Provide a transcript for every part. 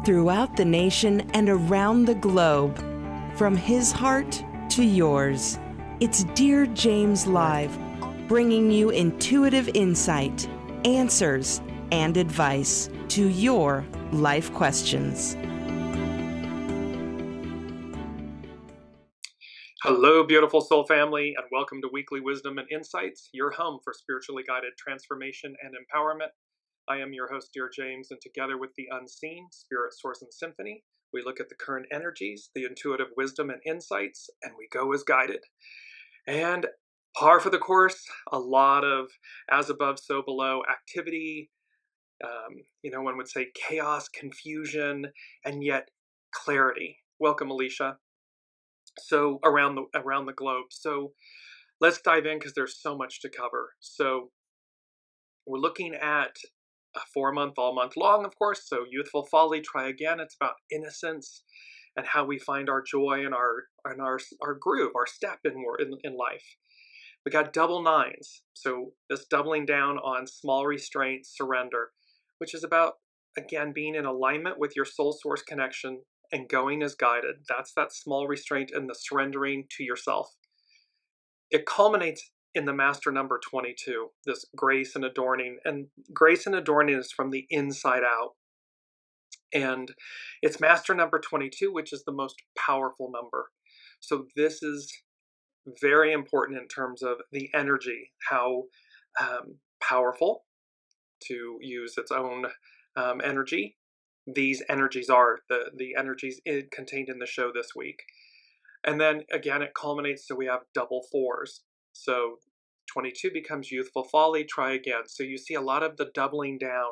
throughout the nation and around the globe. From his heart to yours, it's Dear James Live, bringing you intuitive insight, answers, and advice to your life questions. Hello, beautiful soul family, and welcome to Weekly Wisdom and Insights, your home for spiritually guided transformation and empowerment. I am your host, Dearjames, and together with the unseen, spirit, source, and symphony, we look at the current energies, the intuitive wisdom and insights, and we go as guided. And par for the course, a lot of as above, so below activity, one would say chaos, confusion, and yet clarity. Welcome, Alicia. So around the globe. So let's dive in because there's so much to cover. So we're looking at a 4-month, all month long, of course. So youthful folly, try again. It's about innocence and how we find our joy and our groove, our step in life. We got double nines. So this doubling down on small restraint, surrender, which is about, again, being in alignment with your soul source connection and going as guided. That's that small restraint and the surrendering to yourself. It culminates in the master number 22, this grace and adorning. And grace and adorning is from the inside out. And it's master number 22, which is the most powerful number. So this is very important in terms of the energy, how powerful, to use its own energy, these energies are, the energies contained in the show this week. And then again, it culminates, so we have double fours. So 22 becomes youthful folly, try again. So you see a lot of the doubling down,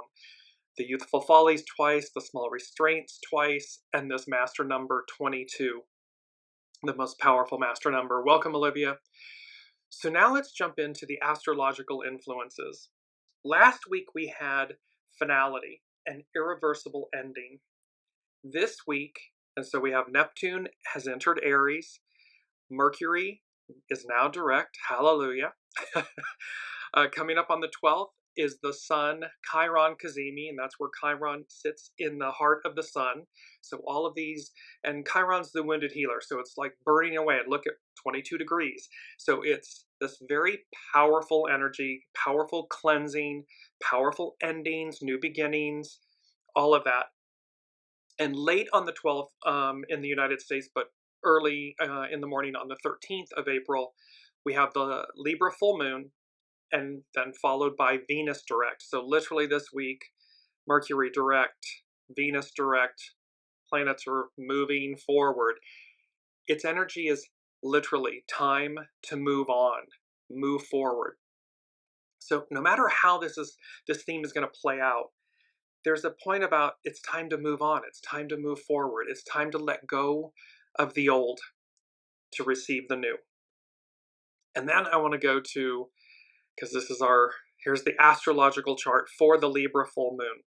the youthful follies twice, the small restraints twice, and this master number 22, the most powerful master number. Welcome, Olivia. So now let's jump into the astrological influences. Last week we had finality, an irreversible ending. This week, and so we have Neptune has entered Aries. Mercury is now direct. Hallelujah. Coming up on the 12th is the Sun-CHIRON CAZIMI, and that's where Chiron sits in the heart of the sun. So all of these, and Chiron's the wounded healer, so it's like burning away. Look at 22 degrees. So it's this very powerful energy, powerful cleansing, powerful endings, new beginnings, all of that. And late on the 12th in the United States, but early in the morning on the 13th of April, we have the Libra full moon, and then followed by Venus direct. So literally this week, Mercury direct, Venus direct, planets are moving forward. Its energy is literally time to move on, move forward. So no matter how this theme is going to play out, there's a point about it's time to move on. It's time to move forward. It's time to let go of the old to receive the new. And then I want to go to, because this is here's the astrological chart for the Libra full moon.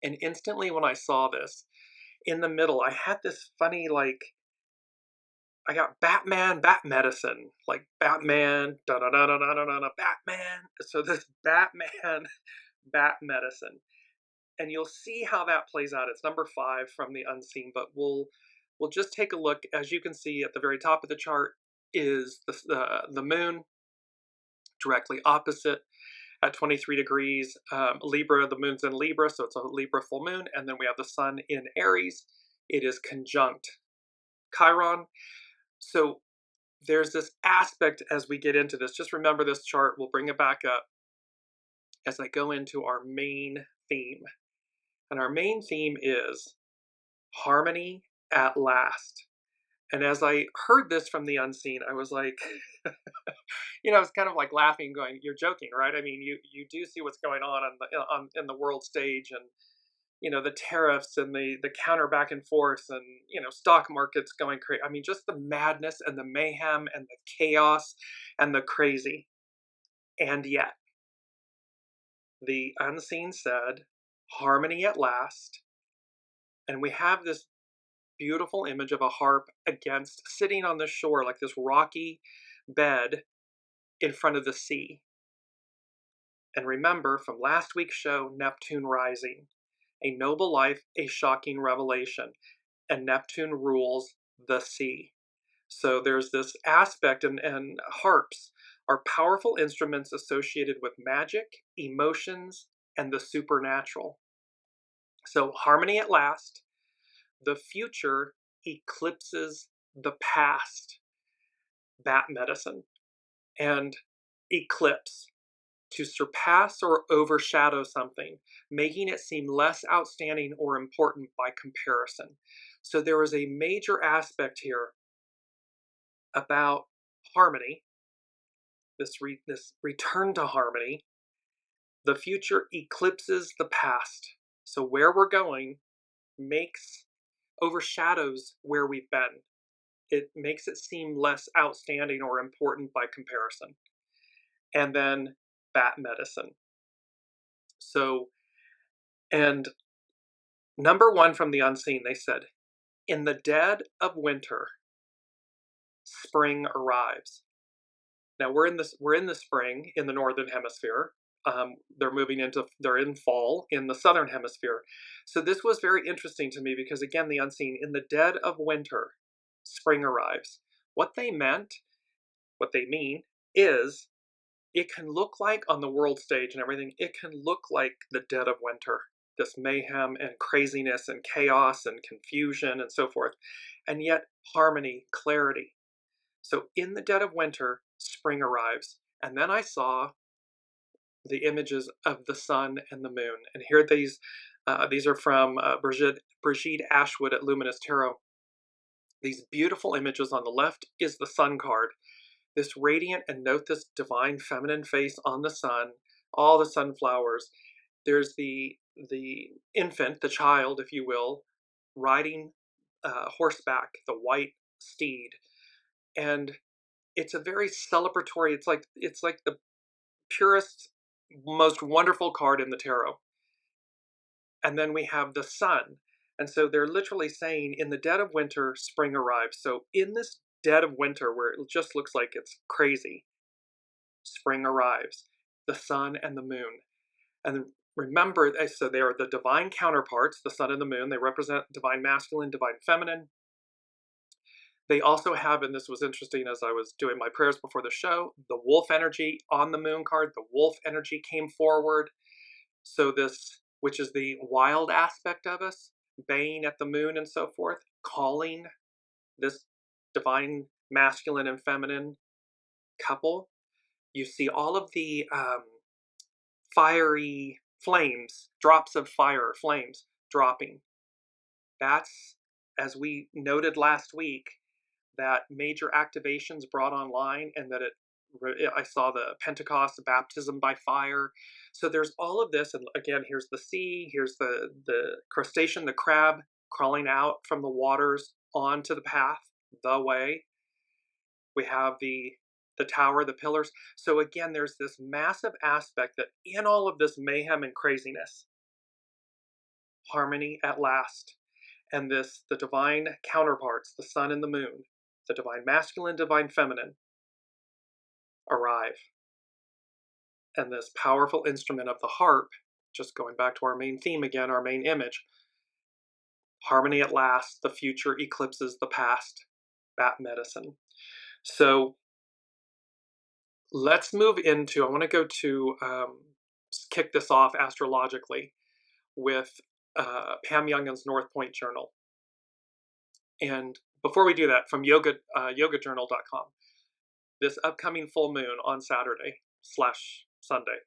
And instantly when I saw this, in the middle, I had this funny, I got Batman, Bat Medicine, like Batman, da-da-da-da-da-da-da, Batman. So this Batman, Bat Medicine. And you'll see how that plays out. It's number 5 from the unseen, but we'll just take a look. As you can see at the very top of the chart is the moon directly opposite at 23 degrees. Libra, the moon's in Libra, so it's a Libra full moon. And then we have the sun in Aries. It is conjunct Chiron. So there's this aspect as we get into this. Just remember this chart. We'll bring it back up as I go into our main theme. And our main theme is harmony at last. And as I heard this from the unseen, I was like, I was kind of like laughing, going, "You're joking, right?" I mean, you do see what's going on in the world stage, and the tariffs and the counter back and forth, and stock markets going crazy. I mean, just the madness and the mayhem and the chaos and the crazy. And yet, the unseen said, harmony at last. And we have this beautiful image of a harp sitting on the shore, like this rocky bed in front of the sea. And remember from last week's show, Neptune rising. a noble life, a shocking revelation, and Neptune rules the sea. So there's this aspect, and harps are powerful instruments associated with magic, emotions, and the supernatural. So harmony at last, the future eclipses the past, bat medicine, and eclipse, to surpass or overshadow something, making it seem less outstanding or important by comparison. So there is a major aspect here about harmony, this return to harmony. The future eclipses the past. So where we're going overshadows where we've been. It makes it seem less outstanding or important by comparison. And then bat medicine. So, and number one from the unseen, they said, in the dead of winter, spring arrives. Now we're in the spring in the northern hemisphere. They're in fall in the southern hemisphere. So this was very interesting to me because, again, the unseen, in the dead of winter, spring arrives. What they mean is, it can look like on the world stage and everything, it can look like the dead of winter, this mayhem and craziness and chaos and confusion and so forth, and yet harmony, clarity. So in the dead of winter, spring arrives. And then I saw the images of the sun and the moon. And here these are from Brigitte Ashwood at Luminous Tarot. These beautiful images. On the left is the sun card, this radiant, and note this divine feminine face on the sun, all the sunflowers. There's the infant, the child, if you will, riding horseback, the white steed. And it's a very celebratory, it's like the purest, most wonderful card in the tarot. And then we have the sun. And so they're literally saying, in the dead of winter, spring arrives. So in this dead of winter, where it just looks like it's crazy, spring arrives. The sun and the moon. And remember, so they are the divine counterparts, the sun and the moon. They represent divine masculine, divine feminine. They also have, and this was interesting as I was doing my prayers before the show, the wolf energy on the moon card. The wolf energy came forward. So this, which is the wild aspect of us, baying at the moon and so forth, calling this divine masculine and feminine couple. You see all of the fiery flames, drops of fire, flames dropping. That's, as we noted last week, that major activations brought online, and that I saw the Pentecost, baptism by fire. So there's all of this, and again, here's the sea, here's the crustacean, the crab crawling out from the waters onto the path, the way. We have the tower, the pillars. So again, there's this massive aspect that in all of this mayhem and craziness, harmony at last. And the divine counterparts, the sun and the moon, the divine masculine, divine feminine, arrive. And this powerful instrument of the harp, just going back to our main theme again, our main image, harmony at last, the future eclipses the past, bat medicine. So let's move into, I want to go to, kick this off astrologically with Pam Youngin's North Point Journal. And before we do that, from yogajournal.com, this upcoming full moon on Saturday/Sunday,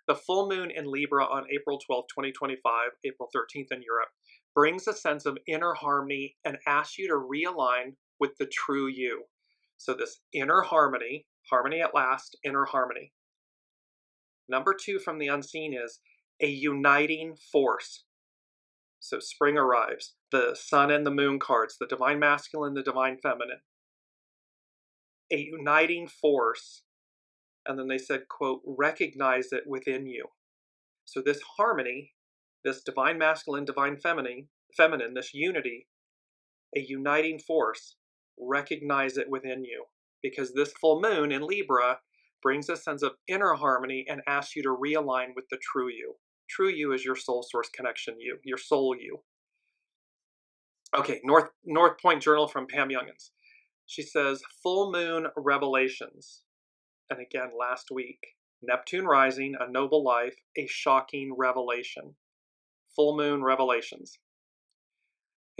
the full moon in Libra on April 12th, 2025, April 13th in Europe, brings a sense of inner harmony and asks you to realign with the true you. So this inner harmony, harmony at last, inner harmony. Number two from the unseen is a uniting force. So spring arrives, the sun and the moon cards, the divine masculine, the divine feminine. A uniting force. And then they said, quote, recognize it within you. So this harmony, this divine masculine, divine feminine, this unity, a uniting force, recognize it within you. Because this full moon in Libra brings a sense of inner harmony and asks you to realign with the true you. True you is your soul source connection you, your soul you. Okay, North Point Journal from Pam Youngins. She says, full moon revelations. And again, last week, Neptune rising, a noble life, a shocking revelation. Full moon revelations.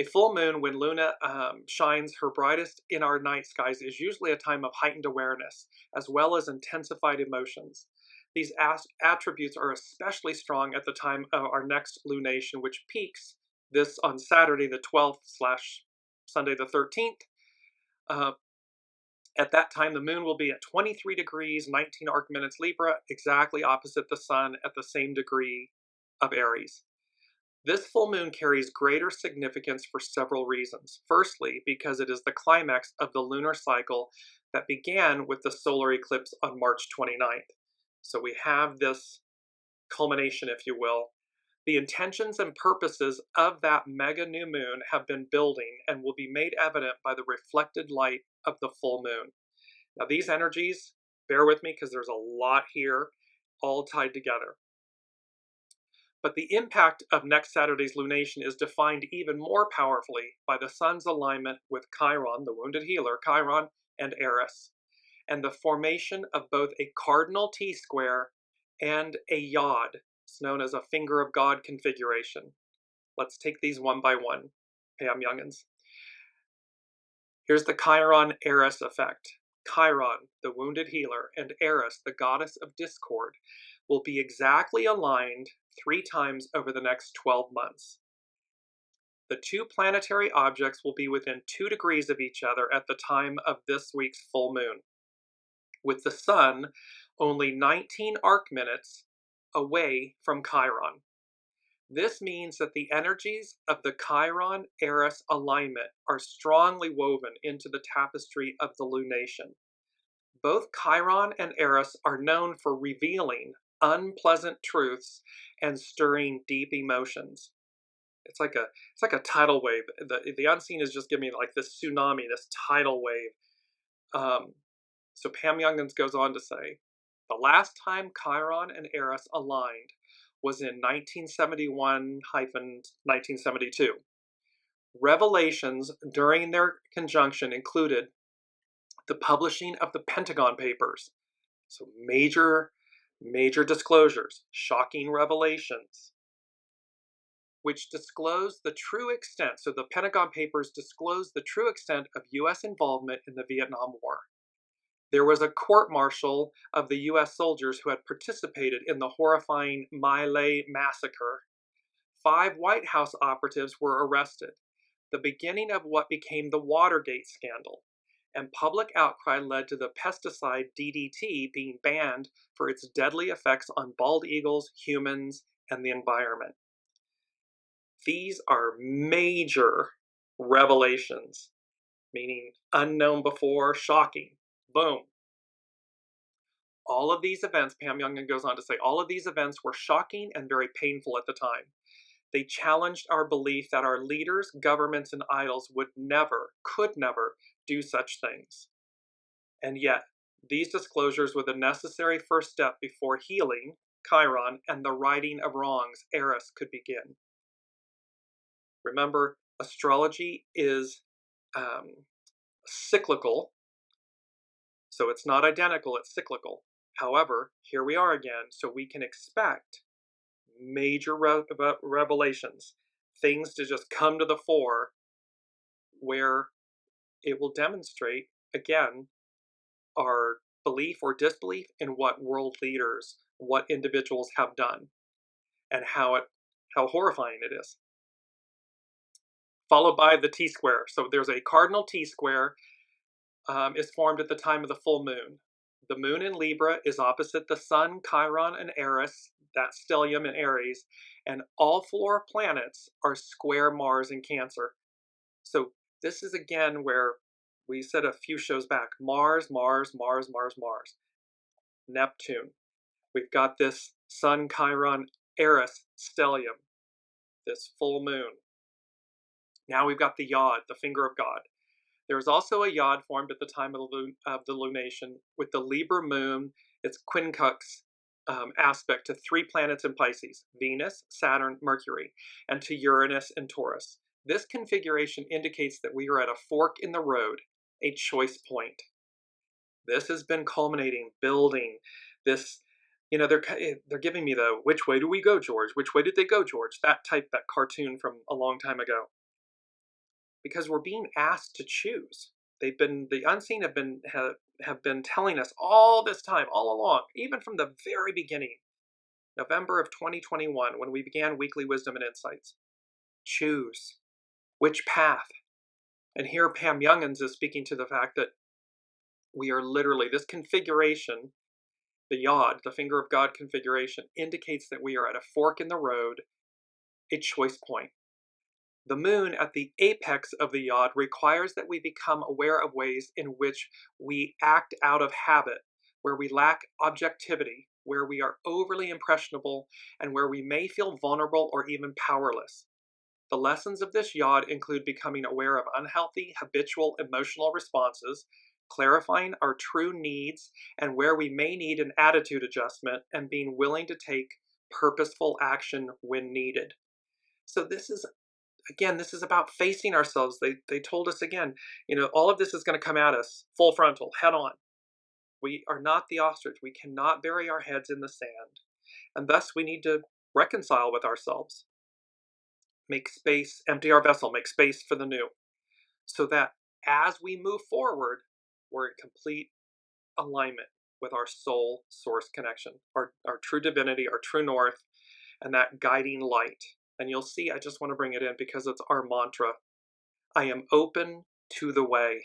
A full moon, when Luna shines her brightest in our night skies, is usually a time of heightened awareness, as well as intensified emotions. These attributes are especially strong at the time of our next lunation, which peaks this on Saturday the 12th/Sunday the 13th. At that time, the moon will be at 23 degrees, 19 arc minutes Libra, exactly opposite the sun at the same degree of Aries. This full moon carries greater significance for several reasons. Firstly, because it is the climax of the lunar cycle that began with the solar eclipse on March 29th. So we have this culmination, if you will. The intentions and purposes of that mega new moon have been building and will be made evident by the reflected light of the full moon. Now these energies, bear with me because there's a lot here, all tied together. But the impact of next Saturday's lunation is defined even more powerfully by the sun's alignment with Chiron, the wounded healer, Chiron and Eris, and the formation of both a cardinal T-square and a yod. It's known as a finger of God configuration. Let's take these one by one, Pam Youngins. Here's the Chiron-Eris effect. Chiron, the wounded healer, and Eris, the goddess of discord, will be exactly aligned 3 times over the next 12 months. The 2 planetary objects will be within 2 degrees of each other at the time of this week's full moon, with the sun only 19 arc minutes away from Chiron. This means that the energies of the Chiron-Eris alignment are strongly woven into the tapestry of the lunation. Both Chiron and Eris are known for revealing unpleasant truths and stirring deep emotions. It's like a tidal wave. The unseen is just giving me like this tsunami, this tidal wave. So Pam Youngins goes on to say, the last time Chiron and Eris aligned was in 1971-1972. Revelations during their conjunction included the publishing of the Pentagon Papers. So major disclosures, shocking revelations, which disclosed the true extent. So the Pentagon Papers disclosed the true extent of U.S. involvement in the Vietnam War. There was a court-martial of the U.S. soldiers who had participated in the horrifying My Lai massacre. 5 White House operatives were arrested, the beginning of what became the Watergate scandal, and public outcry led to the pesticide DDT being banned for its deadly effects on bald eagles, humans, and the environment. These are major revelations, meaning unknown before, shocking. Boom. All of these events, Pam Youngin goes on to say, all of these events were shocking and very painful at the time. They challenged our belief that our leaders, governments, and idols could never do such things. And yet, these disclosures were the necessary first step before healing, Chiron, and the righting of wrongs, Eris, could begin. Remember, astrology is cyclical, so it's not identical, it's cyclical. However, here we are again, so we can expect major revelations, things to just come to the fore where it will demonstrate, again, our belief or disbelief in what world leaders, what individuals have done, and how horrifying it is. Followed by the T-square. So there's a cardinal T-square is formed at the time of the full moon. The moon in Libra is opposite the sun, Chiron, and Eris, that stellium in Aries, and all 4 planets are square Mars in Cancer. So this is again where we said a few shows back, Mars, Neptune. We've got this sun, Chiron, Eris stellium, this full moon. Now we've got the yod, the finger of God. There is also a yod formed at the time of the lunation with the Libra moon, its quincunx aspect to 3 planets in Pisces, Venus, Saturn, Mercury, and to Uranus and Taurus. This configuration indicates that we are at a fork in the road, a choice point. This has been culminating, building this, they're giving me the, which way do we go, George? Which way did they go, George? That cartoon from a long time ago. Because we're being asked to choose. The unseen have been telling us all this time, all along, even from the very beginning, November of 2021, when we began Weekly Wisdom and Insights. Choose. Which path? And here Pam Youngins is speaking to the fact that we are literally, this configuration, the Yod, the finger of God configuration, indicates that we are at a fork in the road, a choice point. The moon at the apex of the Yod requires that we become aware of ways in which we act out of habit, where we lack objectivity, where we are overly impressionable, and where we may feel vulnerable or even powerless. The lessons of this Yod include becoming aware of unhealthy, habitual emotional responses, clarifying our true needs and where we may need an attitude adjustment, and being willing to take purposeful action when needed. So this is about facing ourselves. They told us again, all of this is going to come at us full frontal, head on. We are not the ostrich. We cannot bury our heads in the sand. And thus we need to reconcile with ourselves. Make space, empty our vessel, make space for the new. So that as we move forward, we're in complete alignment with our soul source connection, our true divinity, our true north, and that guiding light. And you'll see, I just want to bring it in because it's our mantra. I am open to the way.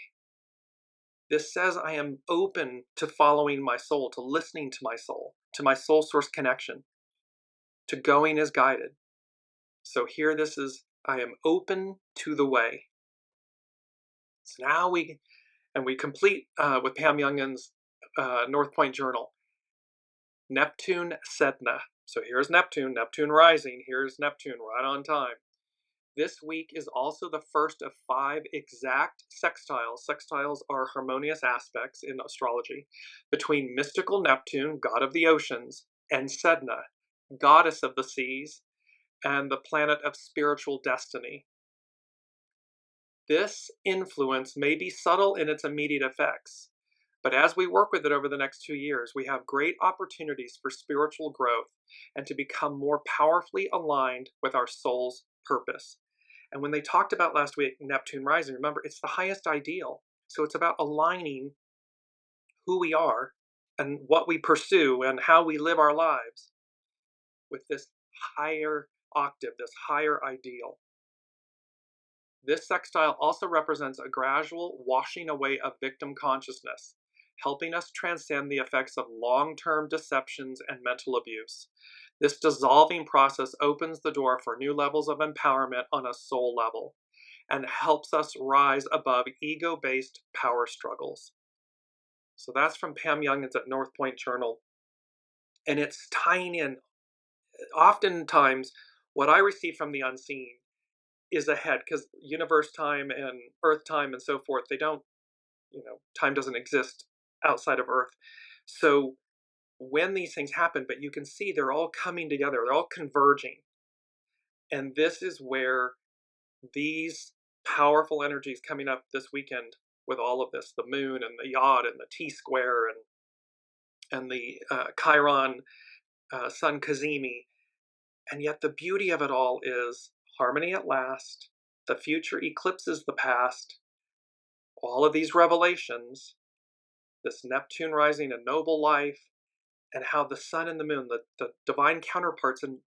This says I am open to following my soul, to listening to my soul source connection, to going as guided. So here this is, I am open to the way. So now we complete with Pam Youngins' North Point Journal, NEPTUNE-SEDNA. So here's Neptune rising, here's Neptune right on time. This week is also the first of 5 exact sextiles. Sextiles are harmonious aspects in astrology between mystical Neptune, god of the oceans, and Sedna, goddess of the seas, and the planet of spiritual destiny. This influence may be subtle in its immediate effects, but as we work with it over the next 2 years, we have great opportunities for spiritual growth and to become more powerfully aligned with our soul's purpose. And when they talked about last week Neptune rising, remember, it's the highest ideal. So it's about aligning who we are and what we pursue and how we live our lives with this higher octave, this higher ideal. This sextile also represents a gradual washing away of victim consciousness, helping us transcend the effects of long-term deceptions and mental abuse. This dissolving process opens the door for new levels of empowerment on a soul level and helps us rise above ego-based power struggles. So that's from Pam Youngins at North Point Journal. And it's tying in, oftentimes, what I receive from the unseen is ahead, because universe time and earth time and so forth, they don't, time doesn't exist outside of earth. So when these things happen, but you can see they're all coming together, they're all converging. And this is where these powerful energies coming up this weekend with all of this, the moon and the Yod and the T-square and the Chiron, Sun CAZIMI. And yet the beauty of it all is harmony at last, the future eclipses the past, all of these revelations, this Neptune rising, a noble life, and how the sun and the moon, the divine counterparts, and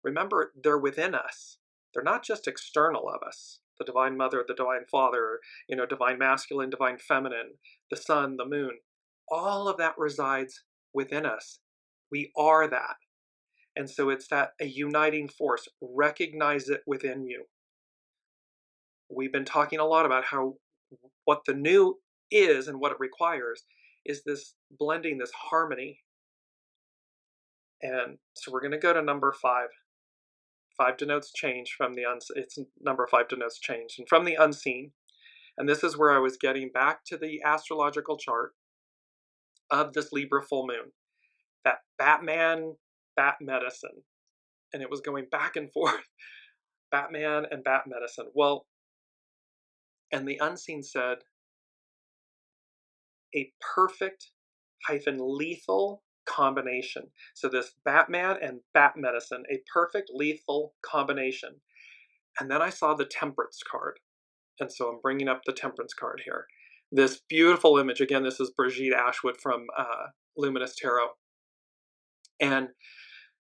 remember, they're within us. They're not just external of us. The divine mother, the divine father, divine masculine, divine feminine, the sun, the moon, all of that resides within us. We are that. And so it's a uniting force. Recognize it within you. We've been talking a lot about how what the new is and what it requires is this blending, this harmony. And so we're going to go to number 5. 5 denotes change from the unseen. It's number 5 denotes change. And from the unseen, and this is where I was getting back to the astrological chart of this Libra full moon. that Batman, Bat Medicine. And it was going back and forth, Batman and Bat Medicine. Well, and the unseen said, a perfect hyphen lethal combination. So this Batman and Bat Medicine, a perfect lethal combination. And then I saw the Temperance card. And so I'm bringing up the Temperance card here. This beautiful image, again, this is Brigitte Ashwood from Luminous Tarot. And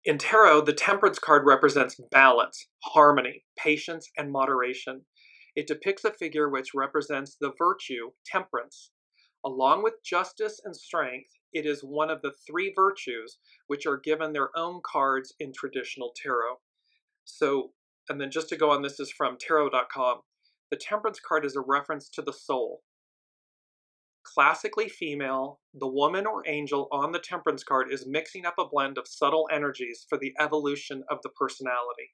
in tarot, the Temperance card represents balance, harmony, patience, and moderation. It depicts a figure which represents the virtue, temperance. Along with justice and strength, it is one of the three virtues which are given their own cards in traditional tarot. So, and then just to go on, this is from tarot.com. The Temperance card is a reference to the soul. Classically female, the woman or angel on the Temperance card is mixing up a blend of subtle energies for the evolution of the personality.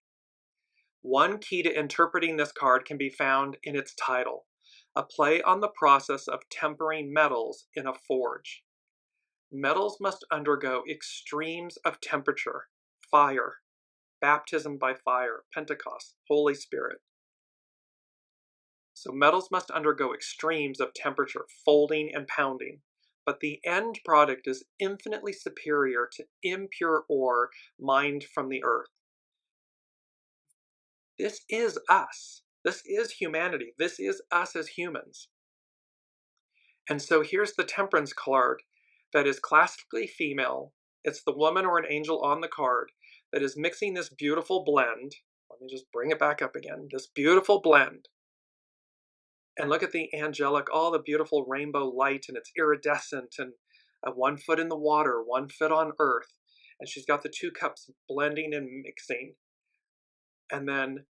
One key to interpreting this card can be found in its title, a play on the process of tempering metals in a forge. Metals must undergo extremes of temperature, fire, baptism by fire, Pentecost, Holy Spirit. So metals must undergo extremes of temperature, folding and pounding, but the end product is infinitely superior to impure ore mined from the earth. This is us. This is humanity. This is us as humans. And so here's the Temperance card that is classically female. It's the woman or an angel on the card that is mixing this beautiful blend. Let me just bring it back up again. This beautiful blend. And look at the angelic, all the beautiful rainbow light, and it's iridescent, and 1 foot in the water, 1 foot on earth. And she's got the 2 cups blending and mixing. And then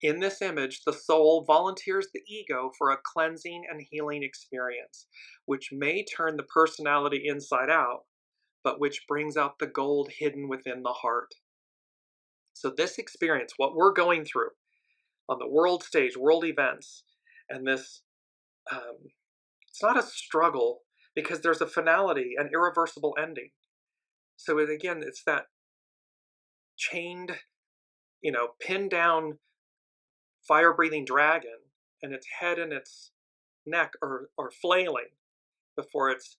in this image, the soul volunteers the ego for a cleansing and healing experience, which may turn the personality inside out, but which brings out the gold hidden within the heart. So this experience, what we're going through on the world stage, world events, and this, it's not a struggle because there's a finality, an irreversible ending. So again, it's that chained, pinned down, fire-breathing dragon, and its head and its neck are flailing before it's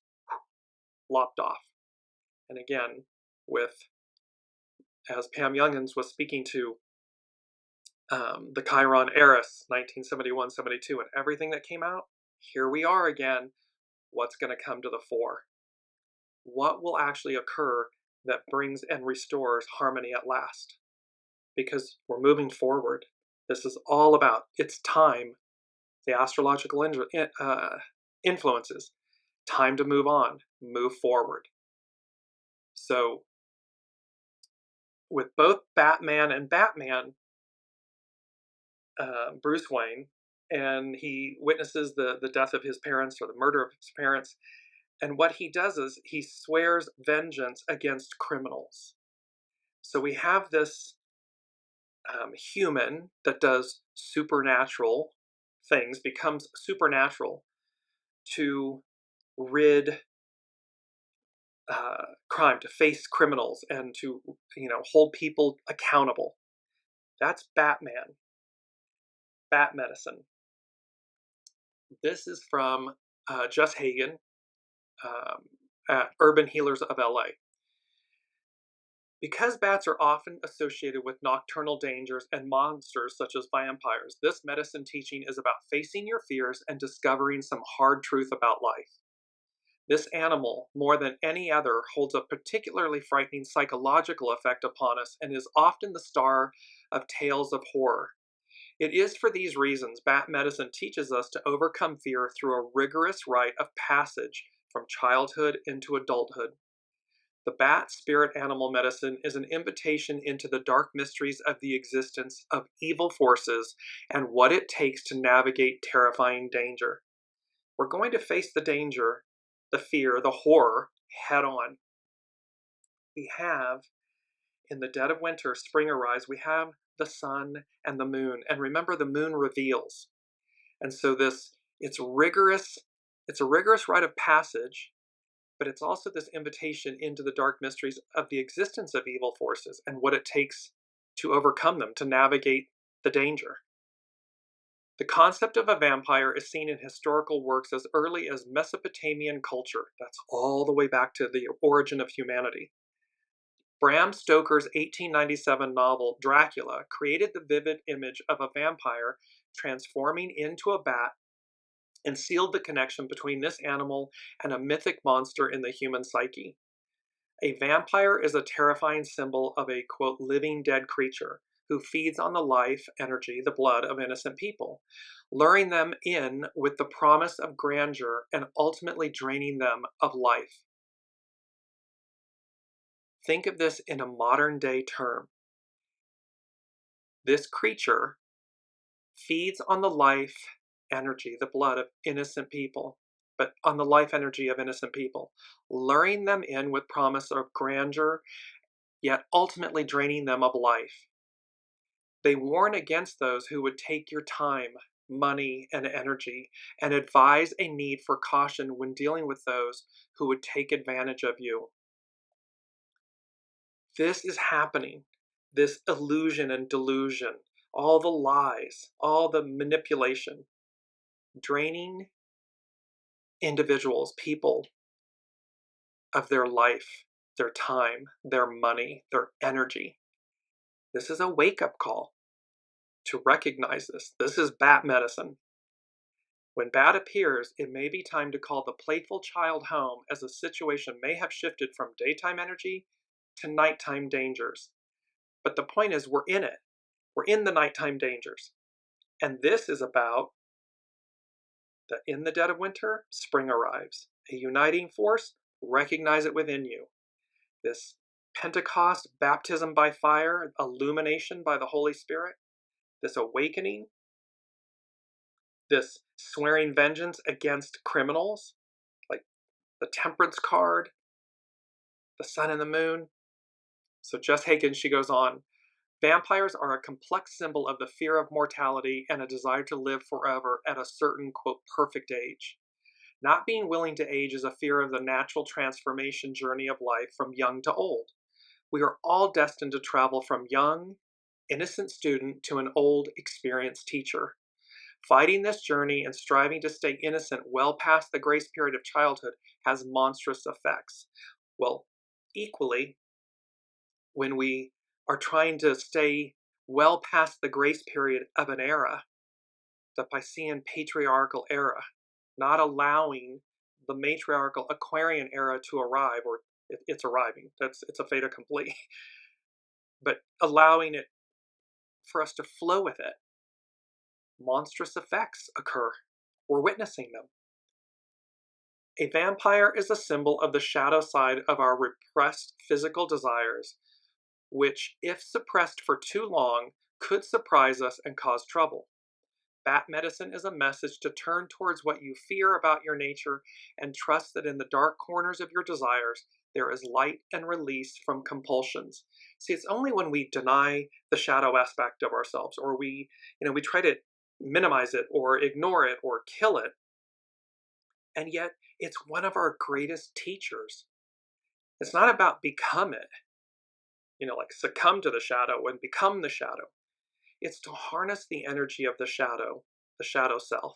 lopped off. And again, as Pam Youngins was speaking to the CHIRON-ERIS 1971-72 and everything that came out, here we are again. What's going to come to the fore? What will actually occur that brings and restores harmony at last? Because we're moving forward. This is all about, it's time, the astrological influences, time to move on, move forward. So with both Batman and Batman, Bruce Wayne, and he witnesses the death of his parents or the murder of his parents, and what he does is he swears vengeance against criminals. So we have this human that does supernatural things, becomes supernatural to rid crime, to face criminals, and to hold people accountable. That's Batman. Bat Medicine. This is from Jess Hagen at Urban Healers of LA. Because bats are often associated with nocturnal dangers and monsters such as vampires, this medicine teaching is about facing your fears and discovering some hard truth about life. This animal, more than any other, holds a particularly frightening psychological effect upon us and is often the star of tales of horror. It is for these reasons bat medicine teaches us to overcome fear through a rigorous rite of passage from childhood into adulthood. The bat spirit animal medicine is an invitation into the dark mysteries of the existence of evil forces and what it takes to navigate terrifying danger. We're going to face the danger, the fear, the horror head on. We have, in the dead of winter, spring arise, we have the sun and the moon. And remember, the moon reveals. And so it's a rigorous rite of passage, but it's also this invitation into the dark mysteries of the existence of evil forces and what it takes to overcome them, to navigate the danger. The concept of a vampire is seen in historical works as early as Mesopotamian culture. That's all the way back to the origin of humanity. Bram Stoker's 1897 novel Dracula created the vivid image of a vampire transforming into a bat and sealed the connection between this animal and a mythic monster in the human psyche. A vampire is a terrifying symbol of a, quote, living dead creature who feeds on the life, energy, the blood of innocent people, luring them in with the promise of grandeur and ultimately draining them of life. Think of this in a modern day term. This creature feeds on the life, energy, the blood of innocent people, but on the life energy of innocent people, luring them in with promise of grandeur, yet ultimately draining them of life. They warn against those who would take your time, money, and energy, and advise a need for caution when dealing with those who would take advantage of you. This is happening, this illusion and delusion, all the lies, all the manipulation, draining individuals, people, of their life, their time, their money, their energy. This is a wake-up call to recognize this. This is bat medicine. When bat appears, it may be time to call the playful child home, as the situation may have shifted from daytime energy to nighttime dangers. But the point is, we're in it. We're in the nighttime dangers. And this is about that in the dead of winter, spring arrives. A uniting force, recognize it within you. This Pentecost, baptism by fire, illumination by the Holy Spirit, this awakening, this swearing vengeance against criminals, like the temperance card, the sun and the moon. So Jess Hagen, she goes on, vampires are a complex symbol of the fear of mortality and a desire to live forever at a certain, quote, perfect age. Not being willing to age is a fear of the natural transformation journey of life from young to old. We are all destined to travel from young, innocent student to an old, experienced teacher. Fighting this journey and striving to stay innocent well past the grace period of childhood has monstrous effects. Well, equally, when we are trying to stay well past the grace period of an era, the Piscean patriarchal era, not allowing the matriarchal Aquarian era to arrive, or it's arriving, it's a fait accompli, but allowing it for us to flow with it, monstrous effects occur. We're witnessing them. A vampire is a symbol of the shadow side of our repressed physical desires, which, if suppressed for too long, could surprise us and cause trouble. Bat medicine is a message to turn towards what you fear about your nature and trust that in the dark corners of your desires, there is light and release from compulsions. See, it's only when we deny the shadow aspect of ourselves, or we try to minimize it or ignore it or kill it, and yet it's one of our greatest teachers. It's not about become it, like succumb to the shadow and become the shadow. It's to harness the energy of the shadow self,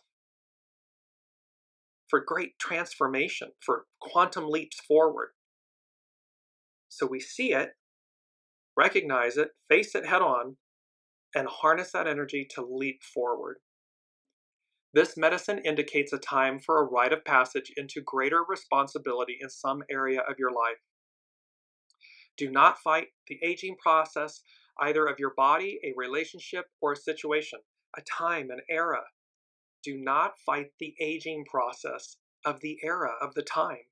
for great transformation, for quantum leaps forward. So we see it, recognize it, face it head on, and harness that energy to leap forward. This medicine indicates a time for a rite of passage into greater responsibility in some area of your life. Do not fight the aging process, either of your body, a relationship, or a situation, a time, an era. Do not fight the aging process of the era, of the time.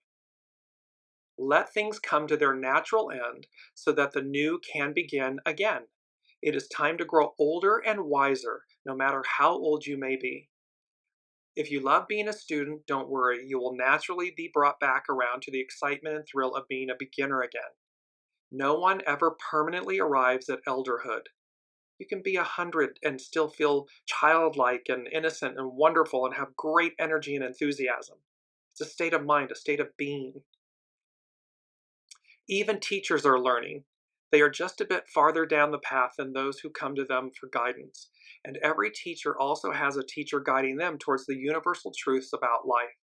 Let things come to their natural end so that the new can begin again. It is time to grow older and wiser, no matter how old you may be. If you love being a student, don't worry, you will naturally be brought back around to the excitement and thrill of being a beginner again. No one ever permanently arrives at elderhood. You can be 100 and still feel childlike and innocent and wonderful and have great energy and enthusiasm. It's a state of mind, a state of being. Even teachers are learning. They are just a bit farther down the path than those who come to them for guidance. And every teacher also has a teacher guiding them towards the universal truths about life.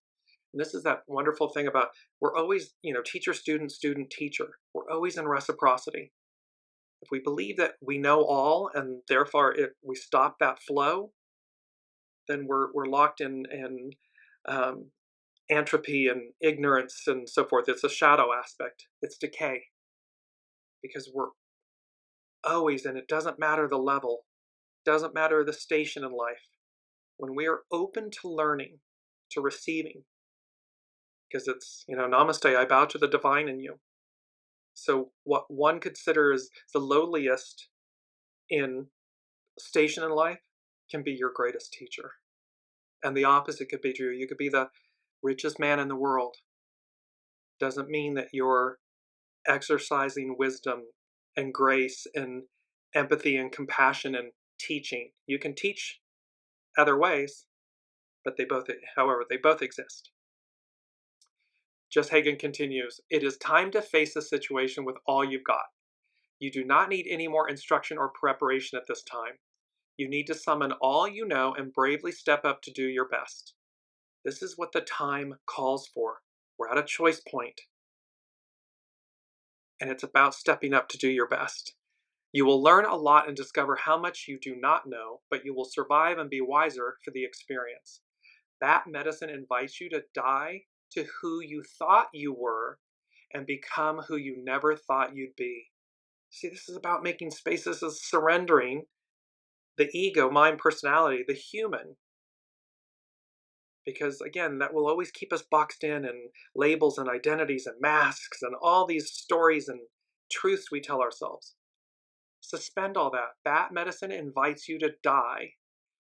And this is that wonderful thing about we're always, teacher, student, student, teacher. We're always in reciprocity. If we believe that we know all and therefore if we stop that flow, then we're locked in um, entropy and ignorance and so forth. It's a shadow aspect. It's decay. Because we're always, and it doesn't matter the level, doesn't matter the station in life, when we are open to learning, to receiving, because it's, namaste, I bow to the divine in you. So what one considers the lowliest in station in life can be your greatest teacher. And the opposite could be true. You could be the richest man in the world. Doesn't mean that you're exercising wisdom and grace and empathy and compassion and teaching. You can teach other ways, but they both exist. Jess Hagen continues, it is time to face the situation with all you've got. You do not need any more instruction or preparation at this time. You need to summon all you know and bravely step up to do your best. This is what the time calls for. We're at a choice point, and it's about stepping up to do your best. You will learn a lot and discover how much you do not know, but you will survive and be wiser for the experience. That medicine invites you to die to who you thought you were and become who you never thought you'd be. See, this is about making space. This is surrendering the ego, mind, personality, the human. Because again, that will always keep us boxed in and labels and identities and masks and all these stories and truths we tell ourselves. Suspend all that. That medicine invites you to die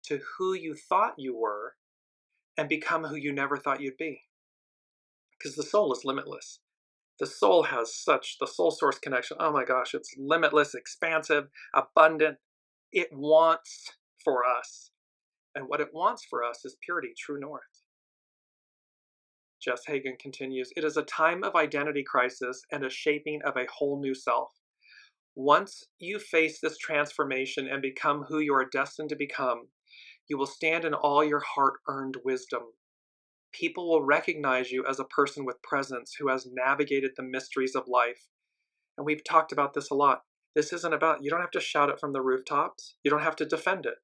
to who you thought you were and become who you never thought you'd be. Because the soul is limitless. The soul has the soul source connection. Oh my gosh, it's limitless, expansive, abundant. It wants for us. And what it wants for us is purity, true north. Jess Hagen continues, it is a time of identity crisis and a shaping of a whole new self. Once you face this transformation and become who you are destined to become, you will stand in all your heart-earned wisdom. People will recognize you as a person with presence who has navigated the mysteries of life. And we've talked about this a lot. This isn't about, you don't have to shout it from the rooftops. You don't have to defend it.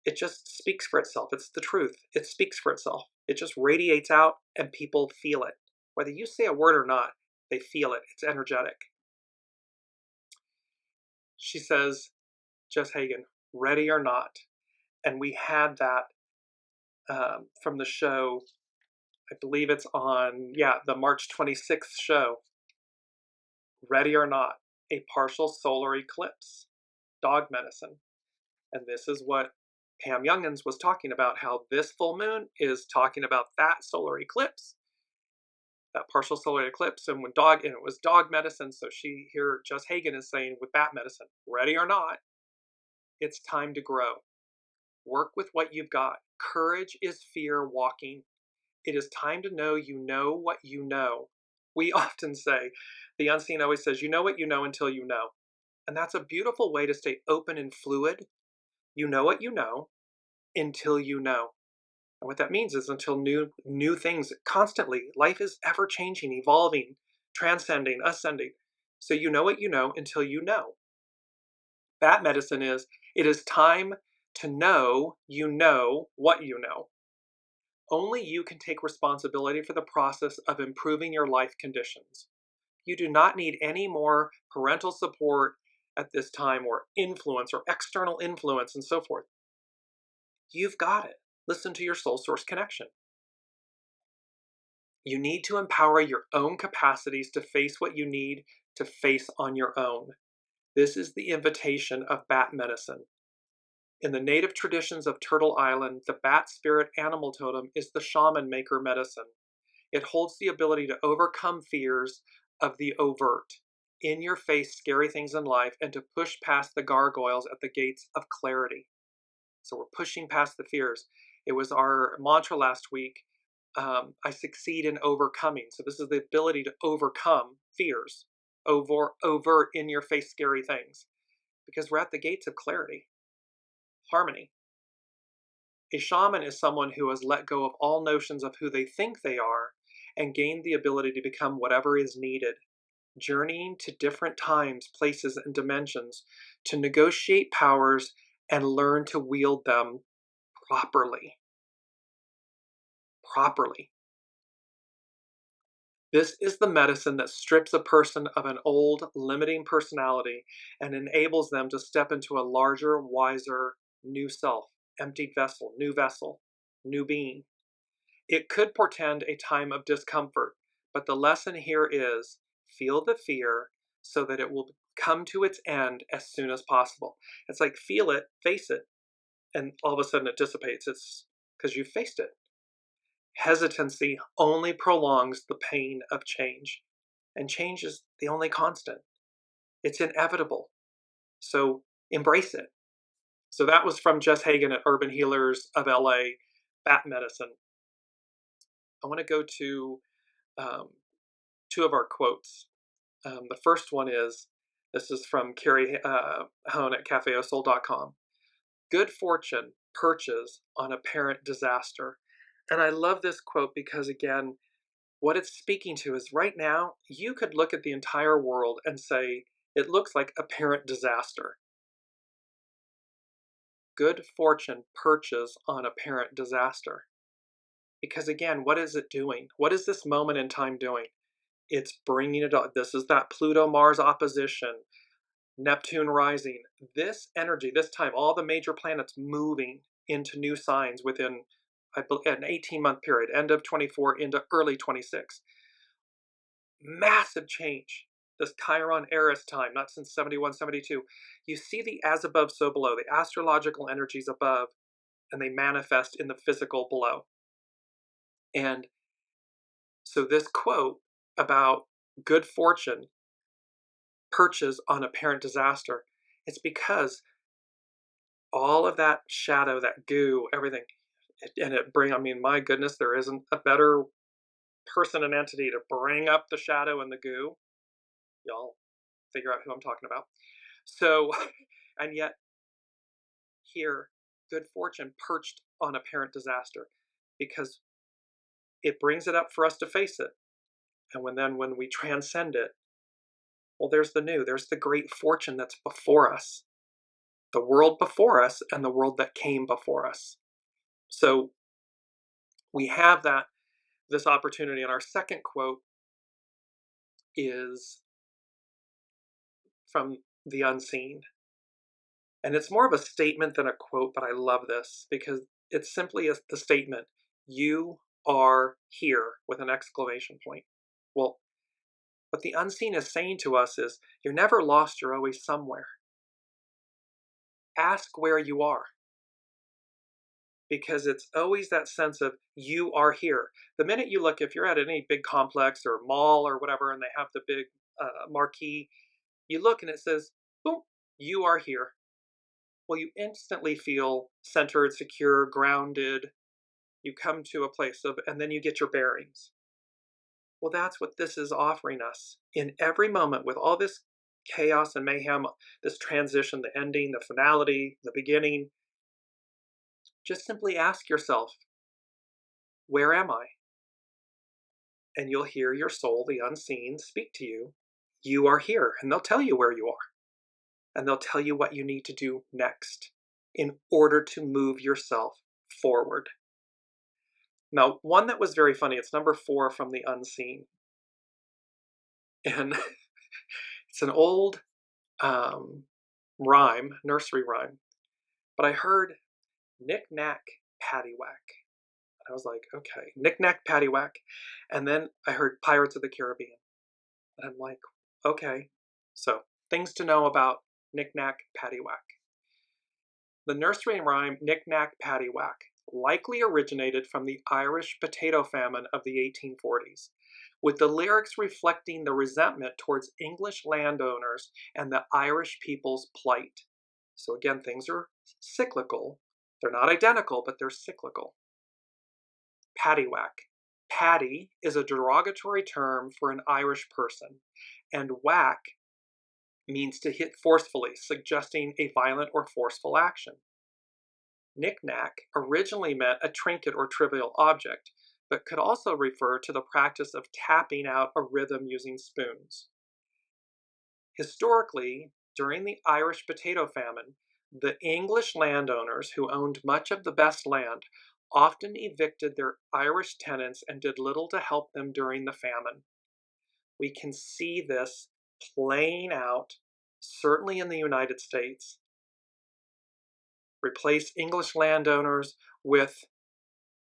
It just speaks for itself. It's the truth. It speaks for itself. It just radiates out and people feel it. Whether you say a word or not, they feel it. It's energetic. She says, Jess Hagen, ready or not. And we had that from the show, I believe it's on, the March 26th show. Ready or not, a partial solar eclipse, dog medicine. And this is what Pam Youngins was talking about, how this full moon is talking about that solar eclipse, that partial solar eclipse, and it was dog medicine. So Jess Hagen is saying with bat medicine, ready or not, it's time to grow. Work with what you've got. Courage is fear walking. It is time to know you know what you know. We often say, the unseen always says, you know what you know until you know. And that's a beautiful way to stay open and fluid. You know what you know until you know. And what that means is until new things constantly. Life is ever changing, evolving, transcending, ascending. So you know what you know until you know. That medicine is, it is time to know you know what you know. Only you can take responsibility for the process of improving your life conditions. You do not need any more parental support at this time, or influence, or external influence, and so forth. You've got it. Listen to your soul source connection. You need to empower your own capacities to face what you need to face on your own. This is the invitation of bat medicine. In the native traditions of Turtle Island, the bat spirit animal totem is the shaman maker medicine. It holds the ability to overcome fears of the overt, in-your-face scary things in life, and to push past the gargoyles at the gates of clarity. So we're pushing past the fears. It was our mantra last week, I succeed in overcoming. So this is the ability to overcome fears, overt, in-your-face scary things, because we're at the gates of clarity, harmony. A shaman is someone who has let go of all notions of who they think they are and gained the ability to become whatever is needed, journeying to different times, places, and dimensions to negotiate powers and learn to wield them properly. This is the medicine that strips a person of an old, limiting personality and enables them to step into a larger, wiser, new self, emptied vessel, new being. It could portend a time of discomfort, but the lesson here is feel the fear so that it will come to its end as soon as possible. It's like feel it, face it, and all of a sudden it dissipates. It's because you faced it. Hesitancy only prolongs the pain of change, and change is the only constant. It's inevitable. So embrace it. So that was from Jess Hagen at Urban Healers of LA, Bat Medicine. I want to go to two of our quotes. The first one is, this is from Carrie Hone at cafeosoul.com. Good fortune perches on apparent disaster. And I love this quote because, again, what it's speaking to is right now, you could look at the entire world and say, it looks like apparent disaster. Good fortune perches on apparent disaster. Because again, what is it doing? What is this moment in time doing? It's bringing it up. This is that Pluto-Mars opposition, Neptune rising. This energy, this time, all the major planets moving into new signs within an 18-month period, end of 24 into early 26. Massive change. This CHIRON-ERIS time, not since 71, 72. You see the as above, so below, the astrological energies above, and they manifest in the physical below. And so this quote about good fortune perches on apparent disaster, it's because all of that shadow, that goo, everything, I mean, my goodness, there isn't a better person and entity to bring up the shadow and the goo. Y'all figure out who I'm talking about. So, and yet here, good fortune perched on apparent disaster because it brings it up for us to face it. And when we transcend it, well, there's the new, there's the great fortune that's before us, the world before us and the world that came before us. So we have this opportunity. And our second quote is from The Unseen. And it's more of a statement than a quote, but I love this because it's simply the statement, you are here, with an exclamation point. Well, what the unseen is saying to us is, you're never lost, you're always somewhere. Ask where you are. Because it's always that sense of, you are here. The minute you look, if you're at any big complex or mall or whatever, and they have the big marquee, you look and it says, boom, you are here. Well, you instantly feel centered, secure, grounded. You come to a place of, and then you get your bearings. Well, that's what this is offering us. In every moment, with all this chaos and mayhem, this transition, the ending, the finality, the beginning, just simply ask yourself, where am I? And you'll hear your soul, the unseen, speak to you. You are here, and they'll tell you where you are. And they'll tell you what you need to do next in order to move yourself forward. Now, one that was very funny, it's number 4 from The Unseen. And it's an old rhyme, nursery rhyme. But I heard knick, knack, paddywhack. And I was like, okay, knick, knack, paddywhack. And then I heard Pirates of the Caribbean. And I'm like, okay. So, things to know about knick, knack, paddywhack. The nursery rhyme knick, knack, paddywhack likely originated from the Irish potato famine of the 1840s, with the lyrics reflecting the resentment towards English landowners and the Irish people's plight. So again, things are cyclical. They're not identical, but they're cyclical. Paddywhack. Paddy is a derogatory term for an Irish person, and whack means to hit forcefully, suggesting a violent or forceful action. Knick-knack originally meant a trinket or trivial object, but could also refer to the practice of tapping out a rhythm using spoons. Historically, during the Irish potato famine, the English landowners who owned much of the best land often evicted their Irish tenants and did little to help them during the famine. We can see this playing out, certainly in the United States. Replace English landowners with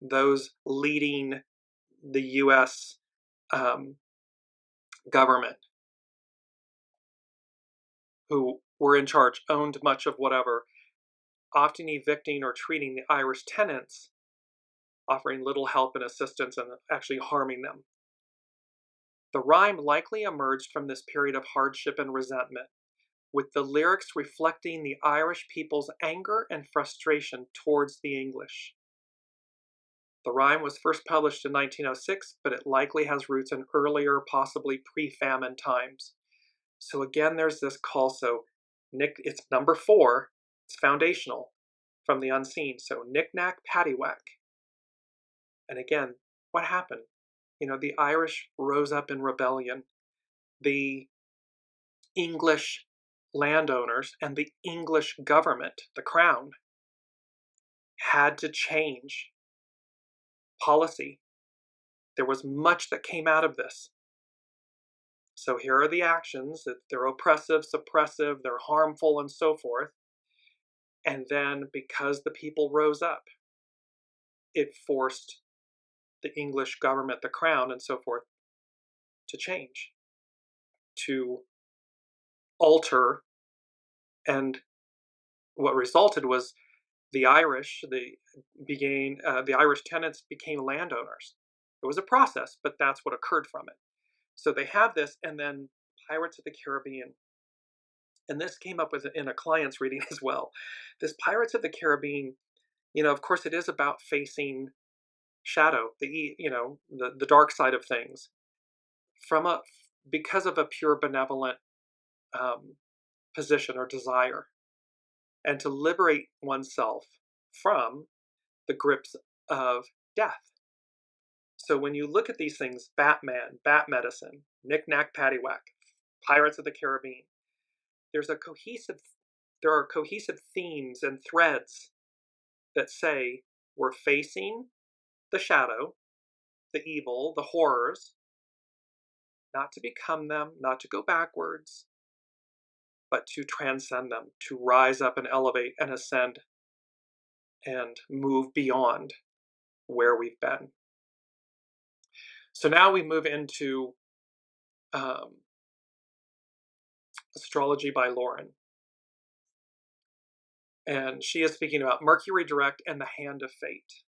those leading the U.S. Government, who were in charge, owned much of whatever, often evicting or treating the Irish tenants, offering little help and assistance and actually harming them. The rhyme likely emerged from this period of hardship and resentment, with the lyrics reflecting the Irish people's anger and frustration towards the English. The rhyme was first published in 1906, but it likely has roots in earlier, possibly pre-famine times. So again, there's this call. So it's number 4. It's foundational from the unseen. So knick-knack, paddywhack. And again, what happened? The Irish rose up in rebellion. The English landowners and the English government, the crown, had to change policy. There was much that came out of this. So here are the actions that they're oppressive, suppressive, they're harmful, and so forth. And then because the people rose up, it forced the English government, the crown, and so forth, to change, to alter. And what resulted was the Irish, the Irish tenants became landowners. It was a process, but that's what occurred from it. So they have this, and then Pirates of the Caribbean. And this came up in a client's reading as well. This Pirates of the Caribbean, of course, it is about facing shadow, the dark side of things, because of a pure benevolent position or desire, and to liberate oneself from the grips of death. So when you look at these things, Batman, Bat Medicine, Knick-knack, paddywhack, Pirates of the Caribbean, there are cohesive themes and threads that say we're facing the shadow, the evil, the horrors, not to become them, not to go backwards, but to transcend them, to rise up and elevate and ascend and move beyond where we've been. So now we move into Astrology by Lauren. And she is speaking about Mercury direct and the hand of fate.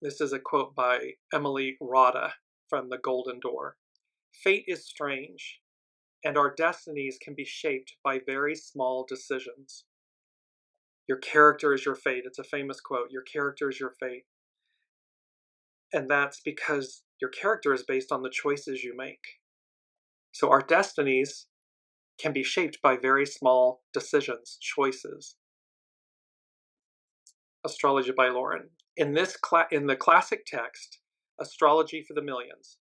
This is a quote by Emily Rada from The Golden Door. Fate is strange, and our destinies can be shaped by very small decisions. Your character is your fate. It's a famous quote. Your character is your fate. And that's because your character is based on the choices you make. So our destinies can be shaped by very small decisions, choices. Astrology by Lauren. In the classic text, Astrology for the Millions,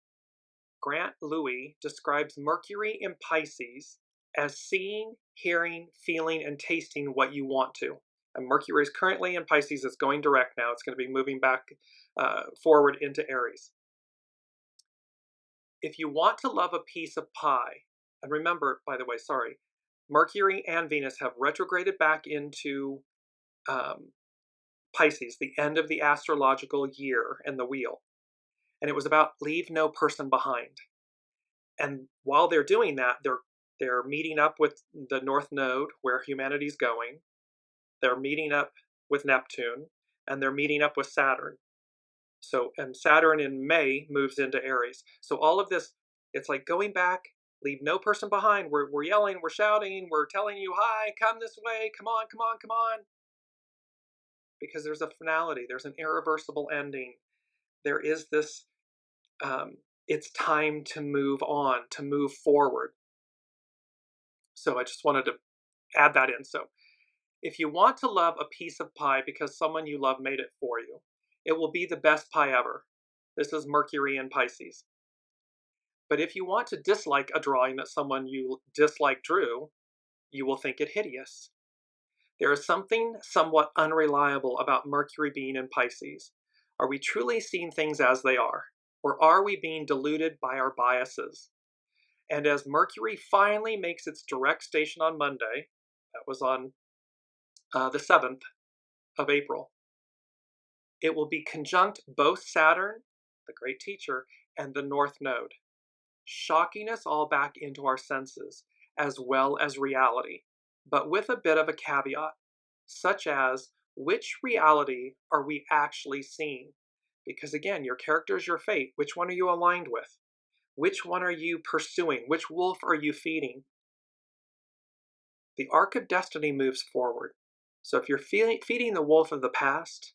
Grant Louis describes Mercury in Pisces as seeing, hearing, feeling, and tasting what you want to. And Mercury is currently in Pisces. It's going direct now. It's going to be moving back forward into Aries. If you want to love a piece of pie, and remember, by the way, Mercury and Venus have retrograded back into Pisces, the end of the astrological year in the wheel. And it was about leave no person behind. And while they're doing that, they're meeting up with the North Node, where humanity's going. They're meeting up with Neptune, and they're meeting up with Saturn. And Saturn in May moves into Aries. So all of this, it's like going back, leave no person behind. We're yelling, we're shouting, we're telling you, hi, come this way, come on, come on, come on. because there's a finality, there's an irreversible ending. There is this, it's time to move on, to move forward. So I just wanted to add that in. So if you want to love a piece of pie because someone you love made it for you, it will be the best pie ever. This is Mercury in Pisces. But if you want to dislike a drawing that someone you dislike drew, you will think it hideous. There is something somewhat unreliable about Mercury being in Pisces. Are we truly seeing things as they are? Or are we being deluded by our biases? And as Mercury finally makes its direct station on Monday, that was on the 7th of April, it will be conjunct both Saturn, the great teacher, and the North Node, shocking us all back into our senses, as well as reality, but with a bit of a caveat, such as, which reality are we actually seeing? Because again, your character is your fate. Which one are you aligned with? Which one are you pursuing? Which wolf are you feeding? The arc of destiny moves forward. So if you're feeding the wolf of the past,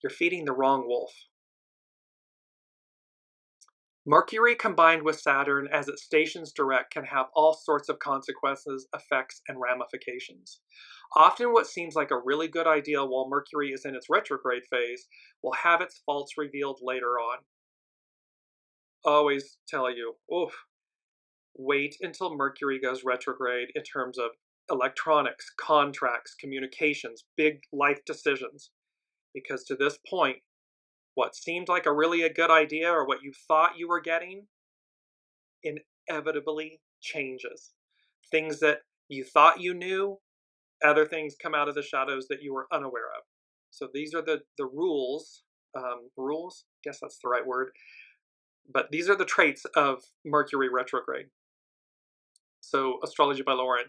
you're feeding the wrong wolf. Mercury combined with Saturn as it stations direct can have all sorts of consequences, effects, and ramifications. Often what seems like a really good idea while Mercury is in its retrograde phase will have its faults revealed later on. Always tell you, oof, wait until Mercury goes retrograde in terms of electronics, contracts, communications, big life decisions. Because to this point, what seemed like a good idea or what you thought you were getting inevitably changes. Things that you thought you knew, other things come out of the shadows that you were unaware of. So these are the rules, rules, I guess that's the right word, but these are the traits of Mercury retrograde. So Astrology by Lauren.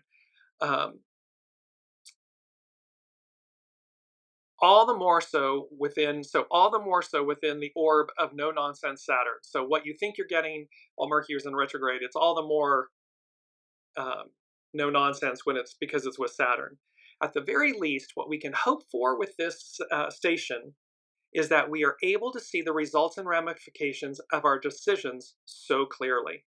All the more so within the orb of no nonsense Saturn. So what you think you're getting while Mercury is in retrograde, it's all the more no nonsense when it's because it's with Saturn. At the very least, what we can hope for with this station is that we are able to see the results and ramifications of our decisions so clearly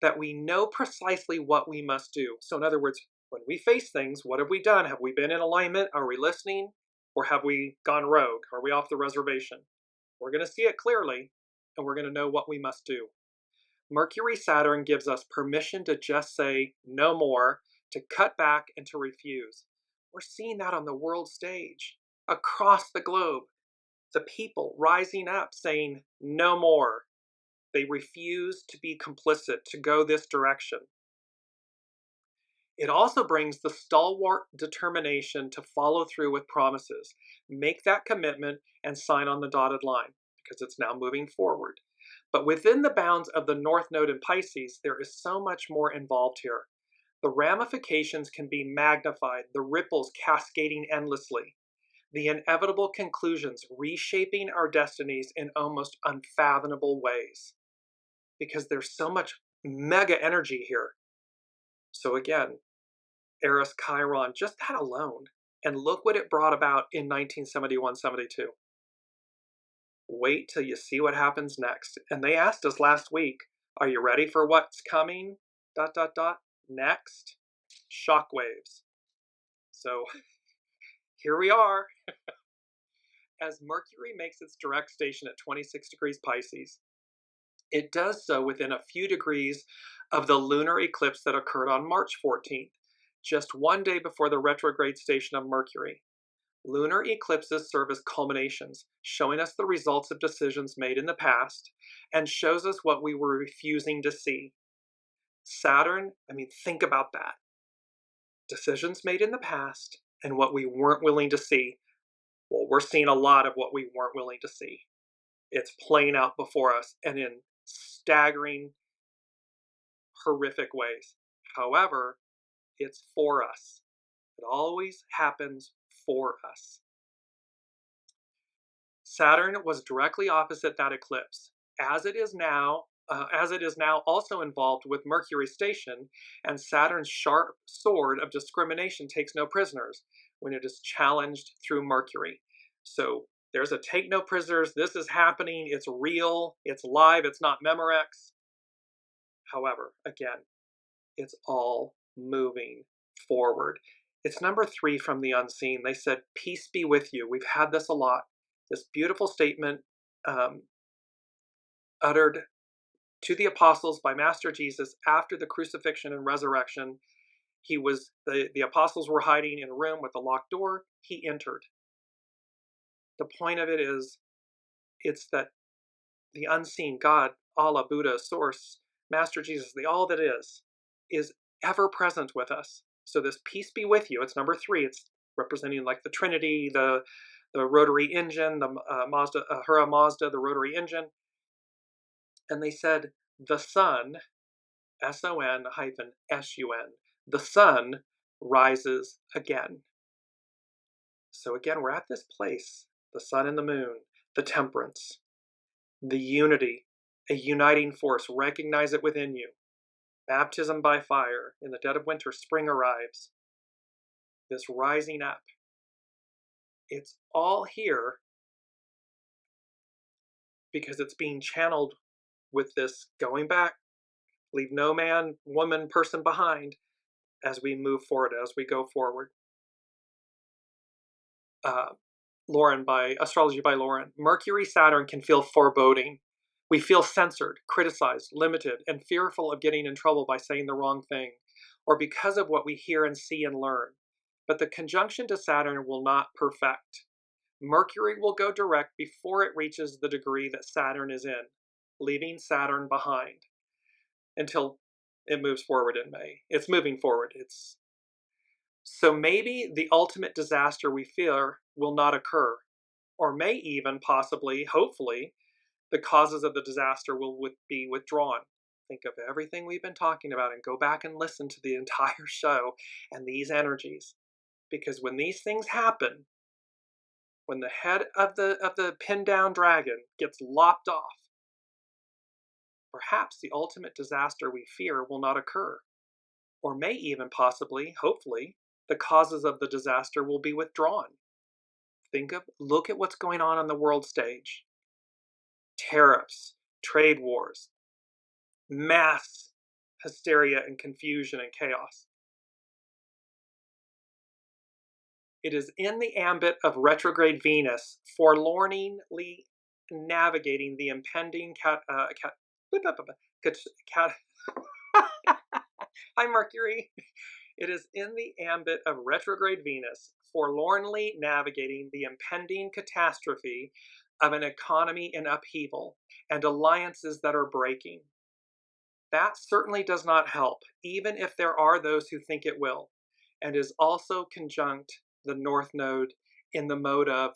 that we know precisely what we must do. So in other words, when we face things, what have we done? Have we been in alignment? Are we listening? Or have we gone rogue? Are we off the reservation? We're going to see it clearly, and we're going to know what we must do. Mercury-Saturn gives us permission to just say no more, to cut back, and to refuse. We're seeing that on the world stage, across the globe. The people rising up saying no more. They refuse to be complicit, to go this direction. It also brings the stalwart determination to follow through with promises, make that commitment, and sign on the dotted line, because it's now moving forward. But within the bounds of the North Node in Pisces, there is so much more involved here. The ramifications can be magnified, the ripples cascading endlessly, the inevitable conclusions reshaping our destinies in almost unfathomable ways, because there's so much mega energy here. So again, Eris Chiron, just that alone. And look what it brought about in 1971-72. Wait till you see what happens next. And they asked us last week, are you ready for what's coming? ... Next, shockwaves. So here we are. As Mercury makes its direct station at 26 degrees Pisces, it does so within a few degrees of the lunar eclipse that occurred on March 14th. Just one day before the retrograde station of Mercury. Lunar eclipses serve as culminations, showing us the results of decisions made in the past, and shows us what we were refusing to see. Saturn, think about that. Decisions made in the past, and what we weren't willing to see. Well, we're seeing a lot of what we weren't willing to see. It's playing out before us, and in staggering, horrific ways. However, it's for us. It always happens for us. Saturn was directly opposite that eclipse. As it is now, as it is now also involved with Mercury's station, and Saturn's sharp sword of discrimination takes no prisoners when it is challenged through Mercury. So there's a take no prisoners, this is happening, it's real, it's live, it's not Memorex. However, again, it's all moving forward. It's number 3 from the unseen. They said, peace be with you. We've had this a lot. This beautiful statement uttered to the apostles by Master Jesus after the crucifixion and resurrection. The apostles were hiding in a room with a locked door. He entered. The point of it is, it's that the unseen God, Allah, Buddha, Source, Master Jesus, the all that is ever present with us. So this peace be with you. It's number 3. It's representing like the Trinity, the rotary engine, the Ahura Mazda, the rotary engine. And they said, the sun, SON-SUN, the sun rises again. So again, we're at this place, the sun and the moon, the temperance, the unity, a uniting force. Recognize it within you. Baptism by fire. In the dead of winter, spring arrives. This rising up. It's all here because it's being channeled with this going back. Leave no man, woman, person behind as we move forward, as we go forward. Lauren, by Astrology by Lauren. Mercury, Saturn can feel foreboding. We feel censored, criticized, limited, and fearful of getting in trouble by saying the wrong thing, or because of what we hear and see and learn. But the conjunction to Saturn will not perfect. Mercury will go direct before it reaches the degree that Saturn is in, leaving Saturn behind until it moves forward in May. It's moving forward. So maybe the ultimate disaster we fear will not occur, or may even possibly, hopefully, the causes of the disaster will be withdrawn. Think of everything we've been talking about and go back and listen to the entire show and these energies. Because when these things happen, when the head of the pinned down dragon gets lopped off, perhaps the ultimate disaster we fear will not occur, or may even possibly, hopefully, the causes of the disaster will be withdrawn. Look at what's going on the world stage. Tariffs, trade wars, mass hysteria and confusion and chaos. It is in the ambit of retrograde Venus, forlornly navigating the impending Hi, Mercury. It is in the ambit of retrograde Venus, forlornly navigating the impending catastrophe of an economy in upheaval and alliances that are breaking. That certainly does not help, even if there are those who think it will, and is also conjunct the North Node in the mode of,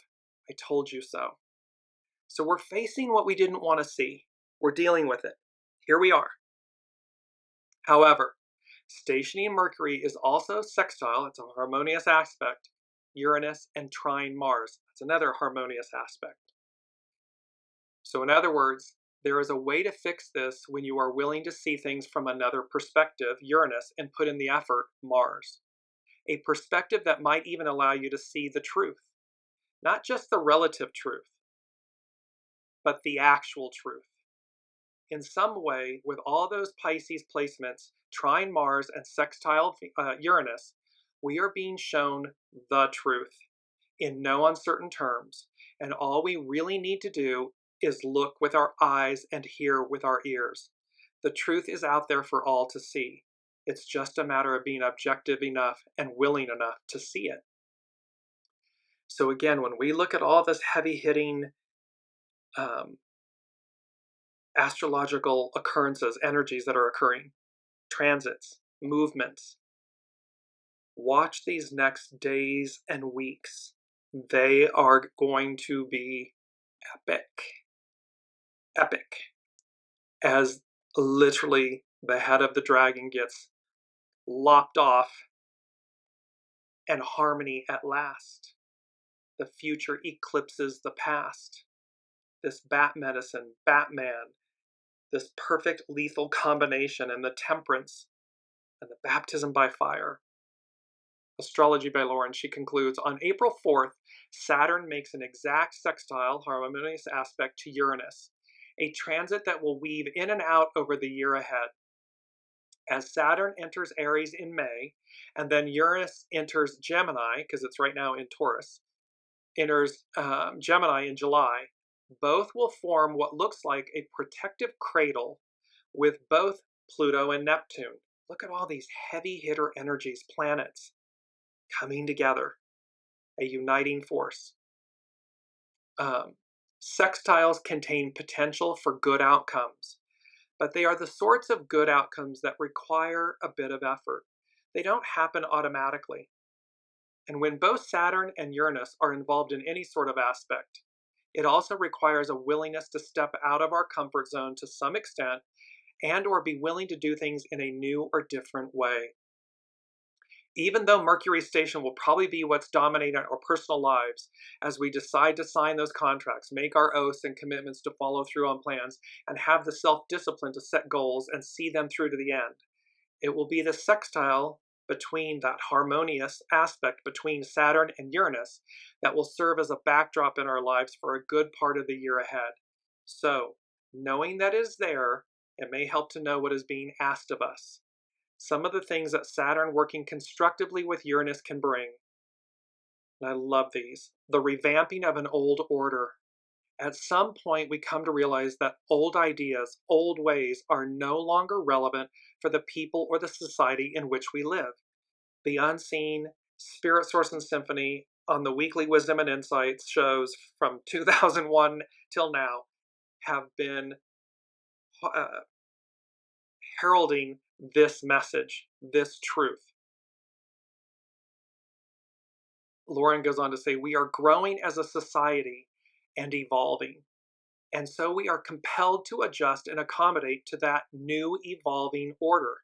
I told you so. So we're facing what we didn't want to see. We're dealing with it. Here we are. However, stationing Mercury is also sextile, it's a harmonious aspect, Uranus and trine Mars. That's another harmonious aspect. So in other words, there is a way to fix this when you are willing to see things from another perspective, Uranus, and put in the effort, Mars. A perspective that might even allow you to see the truth. Not just the relative truth, but the actual truth. In some way, with all those Pisces placements, trine Mars and sextile Uranus, we are being shown the truth in no uncertain terms. And all we really need to do is look with our eyes and hear with our ears. The truth is out there for all to see. It's just a matter of being objective enough and willing enough to see it. So again, when we look at all this heavy-hitting astrological occurrences, energies that are occurring, transits, movements, watch these next days and weeks. They are going to be epic. Epic. As literally the head of the dragon gets lopped off and harmony at last. The future eclipses the past. This bat medicine, Batman, this perfect lethal combination, and the temperance and the baptism by fire. Astrology by Lauren, she concludes, on April 4th, Saturn makes an exact sextile, harmonious aspect to Uranus, a transit that will weave in and out over the year ahead. As Saturn enters Aries in May, and then Uranus enters Gemini, because it's right now in Taurus, enters Gemini in July, both will form what looks like a protective cradle with both Pluto and Neptune. Look at all these heavy hitter energies, planets, coming together, a uniting force. Sextiles contain potential for good outcomes, but they are the sorts of good outcomes that require a bit of effort. They don't happen automatically. And when both Saturn and Uranus are involved in any sort of aspect, it also requires a willingness to step out of our comfort zone to some extent and or be willing to do things in a new or different way. Even though Mercury's station will probably be what's dominating our personal lives as we decide to sign those contracts, make our oaths and commitments to follow through on plans, and have the self-discipline to set goals and see them through to the end, it will be the sextile between that harmonious aspect between Saturn and Uranus that will serve as a backdrop in our lives for a good part of the year ahead. So, knowing that is there, it may help to know what is being asked of us. Some of the things that Saturn working constructively with Uranus can bring. And I love these. The revamping of an old order. At some point, we come to realize that old ideas, old ways are no longer relevant for the people or the society in which we live. The Unseen, Spirit, Source, and Symphony on the weekly Wisdom and Insights shows from 2001 till now have been heralding this message, this truth. Lauren goes on to say, we are growing as a society and evolving. And so we are compelled to adjust and accommodate to that new evolving order.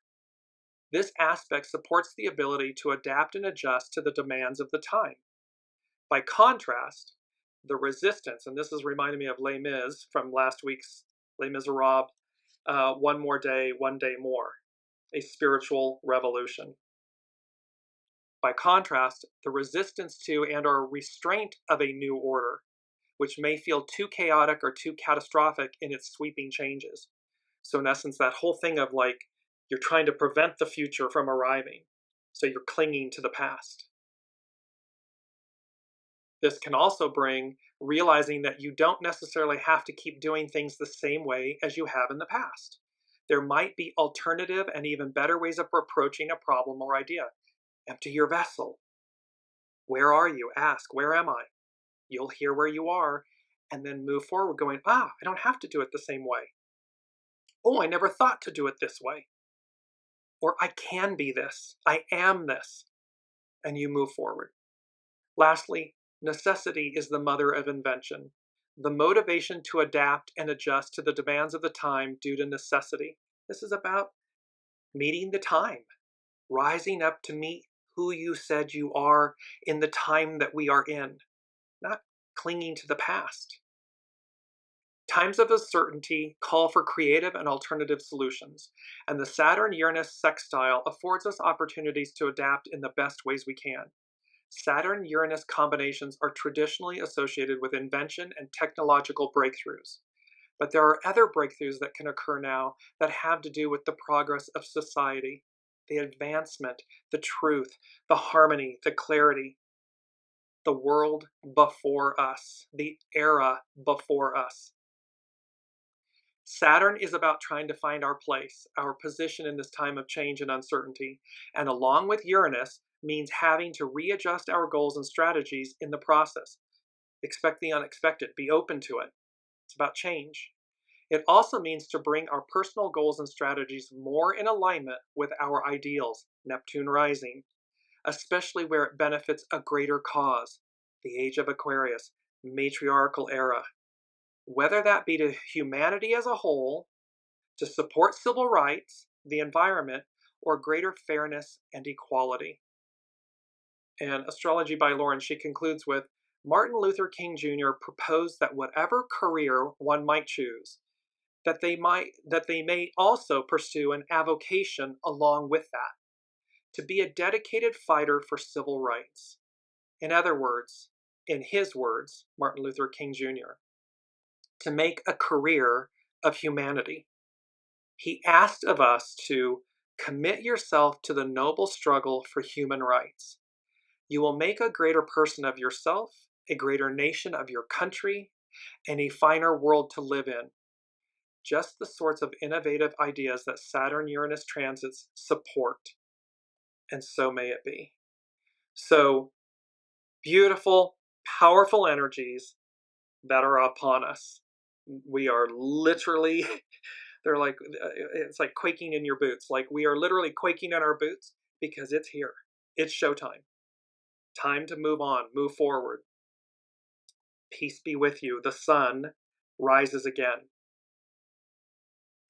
This aspect supports the ability to adapt and adjust to the demands of the time. By contrast, the resistance, and this is reminding me of Les Mis from last week's Les Miserables, One More Day, One Day More, a spiritual revolution. By contrast, the resistance to and or restraint of a new order, which may feel too chaotic or too catastrophic in its sweeping changes. So in essence, that whole thing of like, you're trying to prevent the future from arriving, so you're clinging to the past. This can also bring realizing that you don't necessarily have to keep doing things the same way as you have in the past. There might be alternative and even better ways of approaching a problem or idea. Empty your vessel. Where are you? Ask, where am I? You'll hear where you are, and then move forward going, I don't have to do it the same way. Oh, I never thought to do it this way. Or I can be this. I am this. And you move forward. Lastly, necessity is the mother of invention. The motivation to adapt and adjust to the demands of the time due to necessity. This is about meeting the time, rising up to meet who you said you are in the time that we are in, not clinging to the past. Times of uncertainty call for creative and alternative solutions, and the Saturn-Uranus sextile affords us opportunities to adapt in the best ways we can. Saturn-Uranus combinations are traditionally associated with invention and technological breakthroughs, but there are other breakthroughs that can occur now that have to do with the progress of society, the advancement, the truth, the harmony, the clarity, the world before us, the era before us. Saturn is about trying to find our place, our position in this time of change and uncertainty, and along with Uranus means having to readjust our goals and strategies in the process. Expect the unexpected, be open to it. It's about change. It also means to bring our personal goals and strategies more in alignment with our ideals, Neptune rising, especially where it benefits a greater cause, the age of Aquarius, matriarchal era. Whether that be to humanity as a whole, to support civil rights, the environment, or greater fairness and equality. And Astrology by Lauren, she concludes with, Martin Luther King Jr. proposed that whatever career one might choose, that they may also pursue an avocation along with that, to be a dedicated fighter for civil rights. In other words, in his words, Martin Luther King Jr., to make a career of humanity. He asked of us to commit yourself to the noble struggle for human rights. You will make a greater person of yourself, a greater nation of your country, and a finer world to live in. Just the sorts of innovative ideas that Saturn-Uranus transits support. And so may it be. So, beautiful, powerful energies that are upon us. We are literally, it's like quaking in your boots. Like, we are literally quaking in our boots because it's here. It's showtime. Time to move on, move forward. Peace be with you. The sun rises again.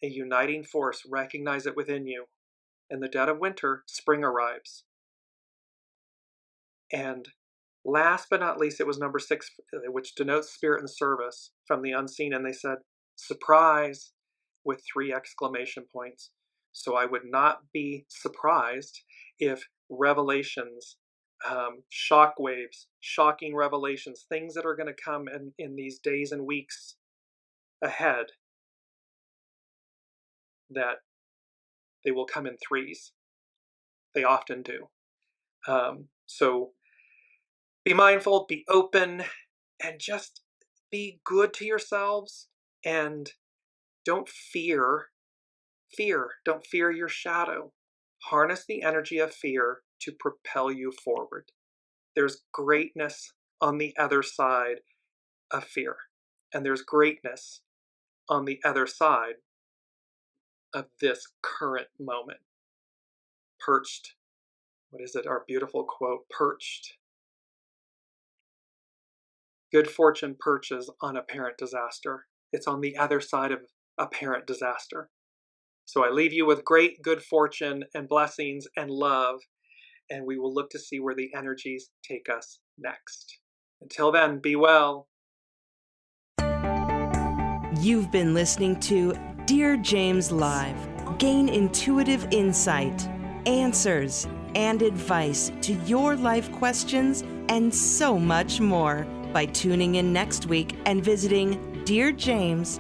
A uniting force, recognize it within you. In the dead of winter, spring arrives. And last but not least, it was number 6, which denotes spirit and service from the unseen. And they said, surprise, with 3 exclamation points. So I would not be surprised if revelations, shock waves, shocking revelations, things that are going to come in these days and weeks ahead, that they will come in 3s. They often do. So be mindful, be open, and just be good to yourselves, and don't fear. Don't fear your shadow. Harness the energy of fear to propel you forward. There's greatness on the other side of fear, and there's greatness on the other side of this current moment. Perched. What is it? Our beautiful quote, perched. Good fortune perches on apparent disaster. It's on the other side of apparent disaster. So I leave you with great good fortune and blessings and love, and we will look to see where the energies take us next. Until then, be well. You've been listening to Dearjames Live. Gain intuitive insight, answers, and advice to your life questions, and so much more by tuning in next week and visiting dearjames.com.